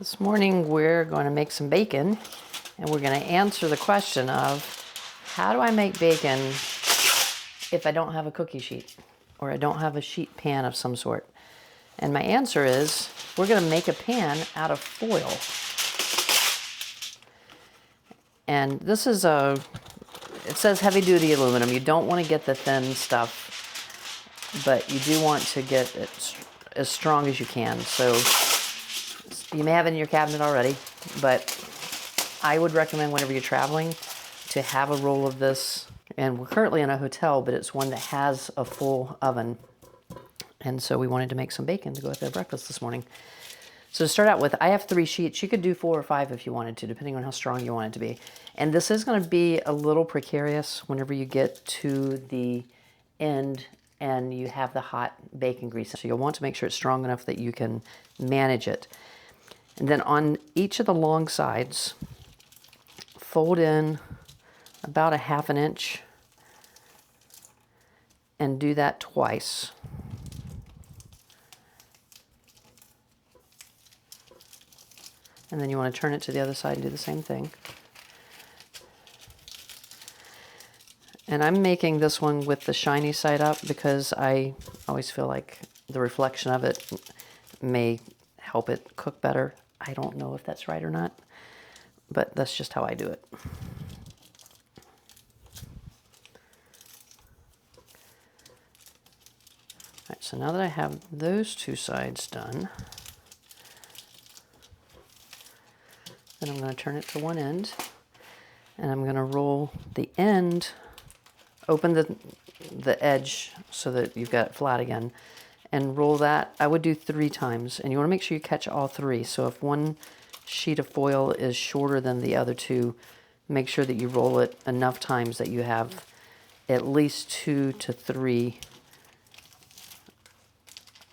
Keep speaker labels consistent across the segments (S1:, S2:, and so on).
S1: This morning we're going to make some bacon, and we're going to answer the question of how do I make bacon if I don't have a cookie sheet or I don't have a sheet pan of some sort. And my answer is we're going to make a pan out of foil. And this is it says heavy duty aluminum. You don't want to get the thin stuff, but you do want to get it as strong as you can. So you may have it in your cabinet already, but I would recommend whenever you're traveling to have a roll of this. And we're currently in a hotel, but it's one that has a full oven. And so we wanted to make some bacon to go with our breakfast this morning. So to start out with, I have 3 sheets. You could do 4 or 5 if you wanted to, depending on how strong you want it to be. And this is going to be a little precarious whenever you get to the end and you have the hot bacon grease. So you'll want to make sure it's strong enough that you can manage it. And then on each of the long sides, fold in about a 1/2 inch and do that twice. And then you want to turn it to the other side and do the same thing. And I'm making this one with the shiny side up because I always feel like the reflection of it may help it cook better. I don't know if that's right or not, but that's just how I do it. All right, so now that I have those 2 sides done, then I'm going to turn it to one end, and I'm going to roll the end, open the edge so that you've got it flat again, and roll that. I would do 3 times, and you want to make sure you catch all 3. So if one sheet of foil is shorter than the other 2, make sure that you roll it enough times that you have at least 2 to 3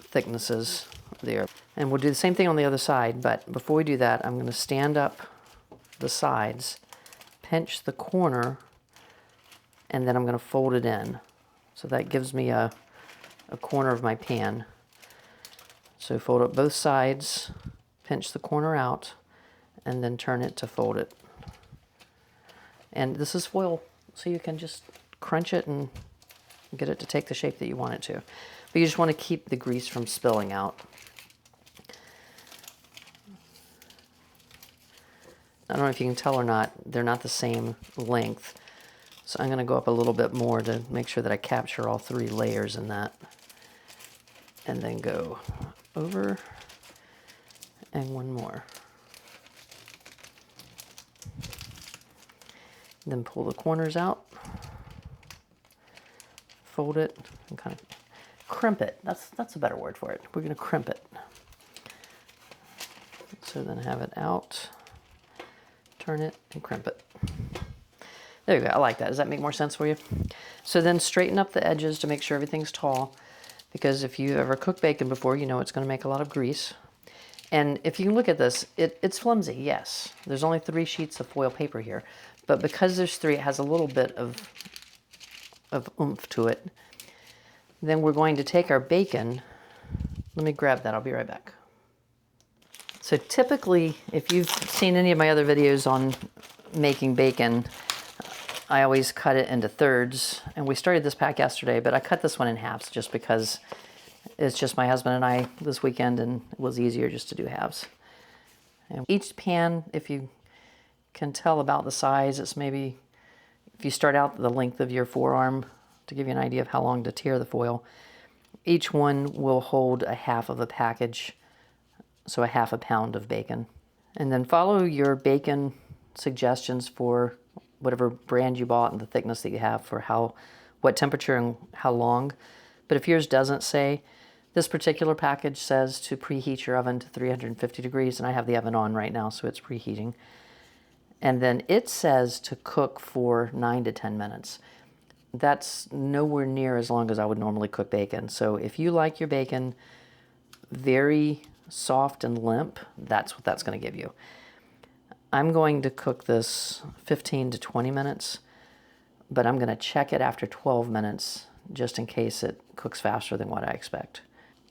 S1: thicknesses there. And we'll do the same thing on the other side, but before we do that, I'm going to stand up the sides, pinch the corner, and then I'm going to fold it in. So that gives me a corner of my pan. So fold up both sides, pinch the corner out, and then turn it to fold it. And this is foil, so you can just crunch it and get it to take the shape that you want it to. But you just want to keep the grease from spilling out. I don't know if you can tell or not, they're not the same length. So I'm going to go up a little bit more to make sure that I capture all 3 layers in that. And then go over and one more. Then pull the corners out, fold it, and kind of crimp it. That's a better word for it. We're going to crimp it. So then have it out, turn it, and crimp it. There you go. I like that. Does that make more sense for you? So then straighten up the edges to make sure everything's tall, because if you've ever cooked bacon before, you know it's going to make a lot of grease. And if you can look at this, it's flimsy, yes. There's only 3 sheets of foil paper here, but because there's 3, it has a little bit of oomph to it. Then we're going to take our bacon. Let me grab that. I'll be right back. So typically, if you've seen any of my other videos on making bacon, I always cut it into thirds, and we started this pack yesterday, but I cut this one in halves just because it's just my husband and I this weekend, and it was easier just to do halves. And each pan, if you can tell about the size, it's maybe, if you start out the length of your forearm to give you an idea of how long to tear the foil, each one will hold a half of a package, so a 1/2 pound of bacon. And then follow your bacon suggestions for whatever brand you bought and the thickness that you have for what temperature and how long. But if yours doesn't say, this particular package says to preheat your oven to 350 degrees, and I have the oven on right now, so it's preheating. And then it says to cook for 9 to 10 minutes. That's nowhere near as long as I would normally cook bacon. So if you like your bacon very soft and limp, that's what that's going to give you. I'm going to cook this 15 to 20 minutes, but I'm going to check it after 12 minutes just in case it cooks faster than what I expect.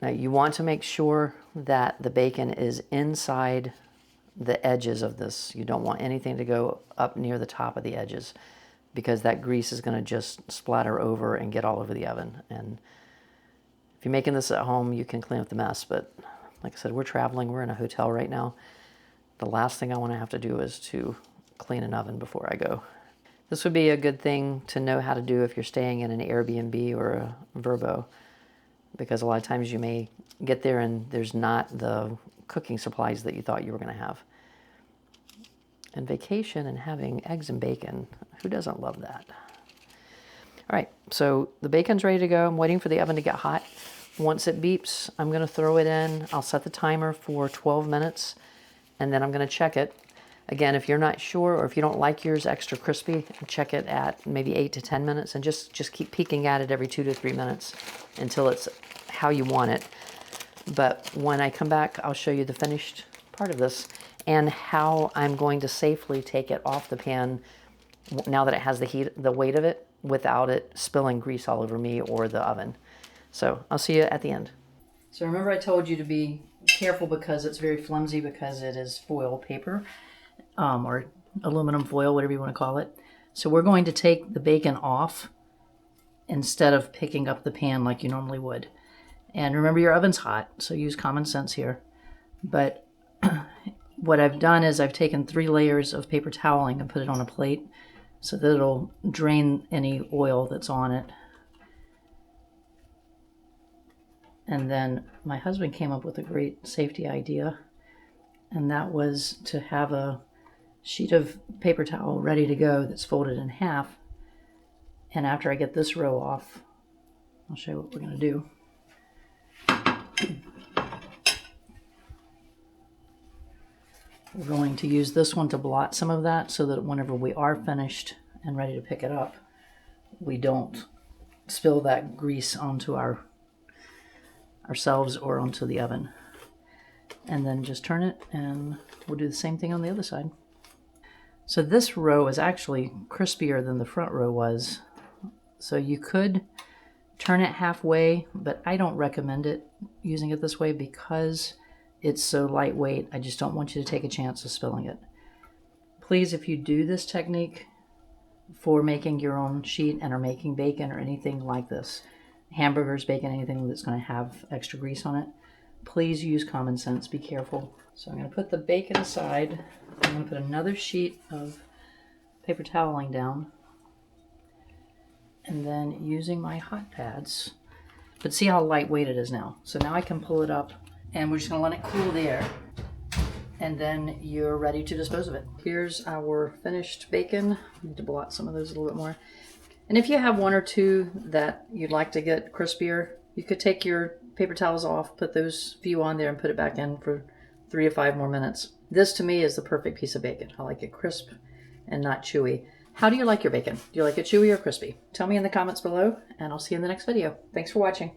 S1: Now you want to make sure that the bacon is inside the edges of this. You don't want anything to go up near the top of the edges, because that grease is going to just splatter over and get all over the oven. And if you're making this at home, you can clean up the mess. But like I said, we're traveling. We're in a hotel right now. The last thing I want to have to do is to clean an oven before I go. This would be a good thing to know how to do if you're staying in an Airbnb or a Vrbo, because a lot of times you may get there and there's not the cooking supplies that you thought you were going to have. And vacation and having eggs and bacon, who doesn't love that? All right, so the bacon's ready to go. I'm waiting for the oven to get hot. Once it beeps, I'm going to throw it in. I'll set the timer for 12 minutes, and then I'm going to check it. Again, if you're not sure, or if you don't like yours extra crispy, check it at maybe 8 to 10 minutes, and just keep peeking at it every 2 to 3 minutes until it's how you want it. But when I come back, I'll show you the finished part of this and how I'm going to safely take it off the pan now that it has the heat, the weight of it, without it spilling grease all over me or the oven. So I'll see you at the end. So remember I told you to be careful because it's very flimsy, because it is foil paper, or aluminum foil, whatever you want to call it. So we're going to take the bacon off instead of picking up the pan like you normally would. And remember, your oven's hot, so use common sense here. But what I've done is I've taken 3 layers of paper toweling and put it on a plate so that it'll drain any oil that's on it. And then my husband came up with a great safety idea, and that was to have a sheet of paper towel ready to go that's folded in half. And after I get this row off, I'll show you what we're going to do. We're going to use this one to blot some of that so that whenever we are finished and ready to pick it up, we don't spill that grease onto ourselves or onto the oven. And then just turn it, and we'll do the same thing on the other side. So this row is actually crispier than the front row was. So you could turn it halfway, but I don't recommend it using it this way because it's so lightweight. I just don't want you to take a chance of spilling it. Please, if you do this technique for making your own sheet and are making bacon or anything like this, hamburgers, bacon, anything that's going to have extra grease on it, please use common sense. Be careful. So I'm going to put the bacon aside. I'm going to put another sheet of paper toweling down, and then using my hot pads. But see how lightweight it is now. So now I can pull it up, and we're just going to let it cool there, and then you're ready to dispose of it. Here's our finished bacon. I need to blot some of those a little bit more. And if you have 1 or 2 that you'd like to get crispier, you could take your paper towels off, put those few on there, and put it back in for 3 to 5 more minutes. This to me is the perfect piece of bacon. I like it crisp and not chewy. How do you like your bacon? Do you like it chewy or crispy? Tell me in the comments below, and I'll see you in the next video. Thanks for watching.